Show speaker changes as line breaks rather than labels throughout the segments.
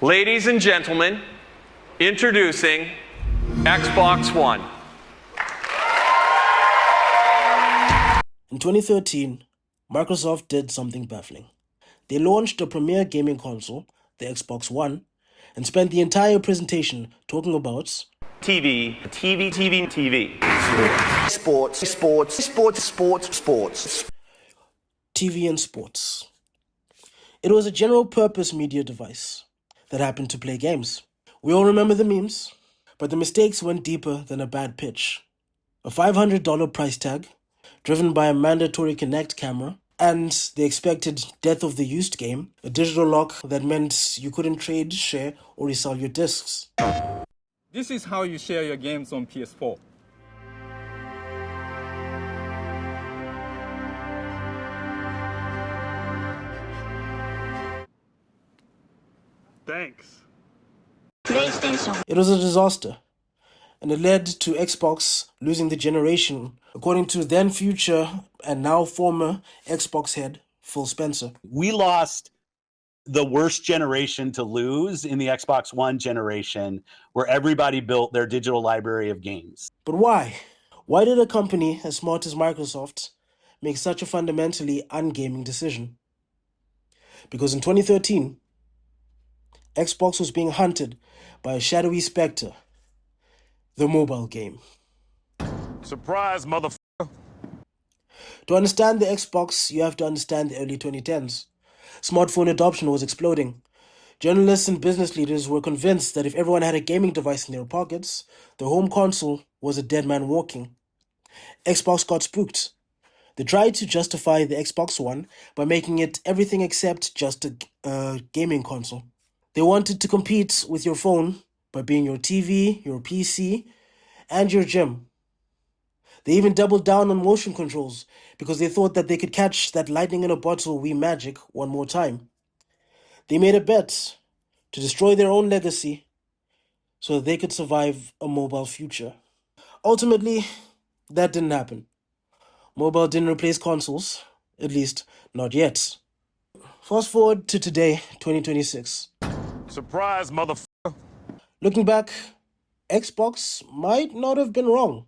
Ladies and gentlemen, introducing Xbox One.
In 2013, Microsoft did something baffling. They launched a premier gaming console, the Xbox One, and spent the entire presentation talking about
TV.
Sports.
TV and sports. It was a general-purpose media device that happened to play games. We all remember the memes, but the mistakes went deeper than a bad pitch. A $500 price tag, driven by a mandatory Kinect camera, and the expected death of the used game, a digital lock that meant you couldn't trade, share, or resell your discs.
This is how you share your games on PS4.
Thanks.
It was a disaster, and it led to Xbox losing the generation, according to then future and now former Xbox head Phil Spencer.
We lost the worst generation to lose in the Xbox One generation, where everybody built their digital library of games.
But why? Why did a company as smart as Microsoft make such a fundamentally ungaming decision? Because in 2013, Xbox was being hunted by a shadowy specter, the mobile game.
Surprise, motherfucker.
To understand the Xbox, you have to understand the early 2010s. Smartphone adoption was exploding. Journalists and business leaders were convinced that if everyone had a gaming device in their pockets, the home console was a dead man walking. Xbox got spooked. They tried to justify the Xbox One by making it everything except just a gaming console. They wanted to compete with your phone by being your TV, your PC, and your gym. They even doubled down on motion controls because they thought that they could catch that lightning in a bottle Wii magic one more time. They made a bet to destroy their own legacy so that they could survive a mobile future. Ultimately, that didn't happen. Mobile didn't replace consoles, at least not yet. Fast forward to today, 2026.
Surprise, motherfucker.
Looking back, Xbox might not have been wrong.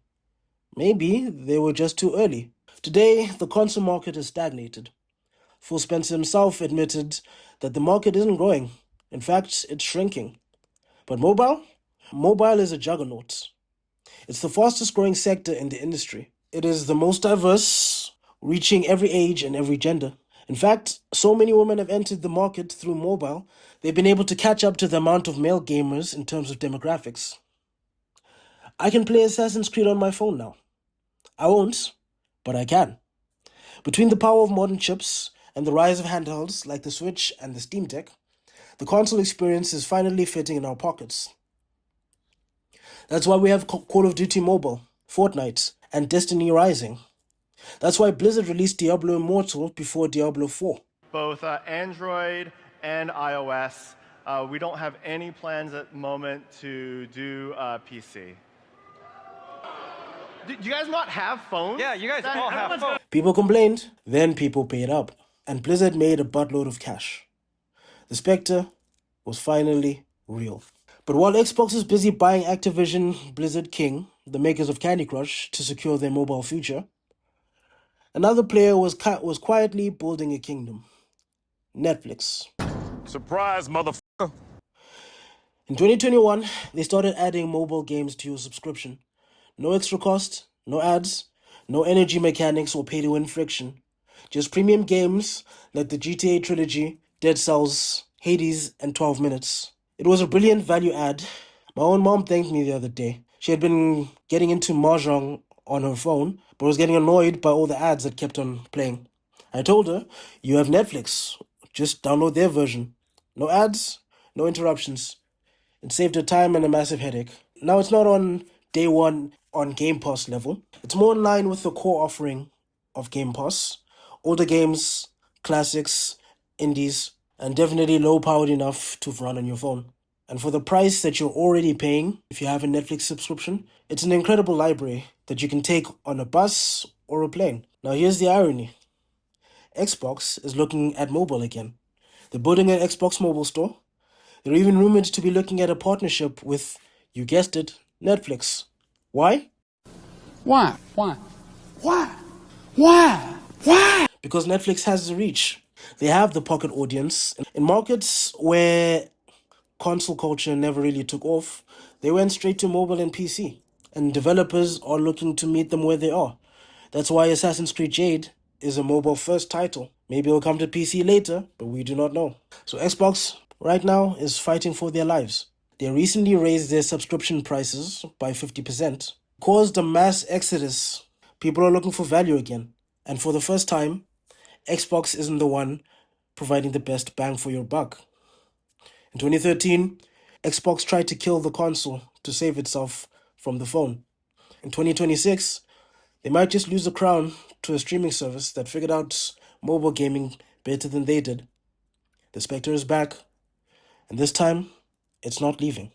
Maybe they were just too early. Today, the console market has stagnated. Phil Spencer himself admitted that the market isn't growing. In fact, it's shrinking. But mobile? Mobile is a juggernaut. It's the fastest growing sector in the industry. It is the most diverse, reaching every age and every gender. In fact, so many women have entered the market through mobile, they've been able to catch up to the amount of male gamers in terms of demographics. I can play Assassin's Creed on my phone now. I won't, but I can. Between the power of modern chips and the rise of handhelds like the Switch and the Steam Deck, the console experience is finally fitting in our pockets. That's why we have Call of Duty Mobile, Fortnite, and Destiny Rising. That's why Blizzard released Diablo Immortal before Diablo 4.
Both Android and iOS. We don't have any plans at the moment to do PC. Do you guys not have phones?
Yeah, you guys all have phones.
People complained, then people paid up, and Blizzard made a buttload of cash. The Spectre was finally real. But while Xbox is busy buying Activision Blizzard King, the makers of Candy Crush, to secure their mobile future, another player was quietly building a kingdom. Netflix.
Surprise, motherfucker.
In 2021, they started adding mobile games to your subscription. No extra cost, no ads, no energy mechanics or pay-to-win friction. Just premium games like the GTA trilogy, Dead Cells, Hades, and 12 Minutes. It was a brilliant value add. My own mom thanked me the other day. She had been getting into Mahjong on her phone, but was getting annoyed by all the ads that kept on playing. I told her, you have Netflix. Just download their version. No ads, no interruptions. It saved her time and a massive headache. Now it's not on day one on Game Pass level. It's more in line with the core offering of Game Pass. Older games, classics, indies, and definitely low-powered enough to run on your phone. And for the price that you're already paying, if you have a Netflix subscription, it's an incredible library that you can take on a bus or a plane. Now here's the irony. Xbox is looking at mobile again. They're building an Xbox mobile store. They're even rumored to be looking at a partnership with, you guessed it, Netflix. Why?
Why? Why? Why? Why? Why?
Because Netflix has the reach. They have the pocket audience. In markets where console culture never really took off, they went straight to mobile and PC. And developers are looking to meet them where they are. That's why Assassin's Creed Jade is a mobile first title. Maybe it'll come to PC later, but we do not know. So Xbox right now is fighting for their lives. They recently raised their subscription prices by 50%, caused a mass exodus. People are looking for value again. And for the first time, Xbox isn't the one providing the best bang for your buck. In 2013, Xbox tried to kill the console to save itself from the phone. In 2026, they might just lose the crown to a streaming service that figured out mobile gaming better than they did. The Spectre is back, and this time, it's not leaving.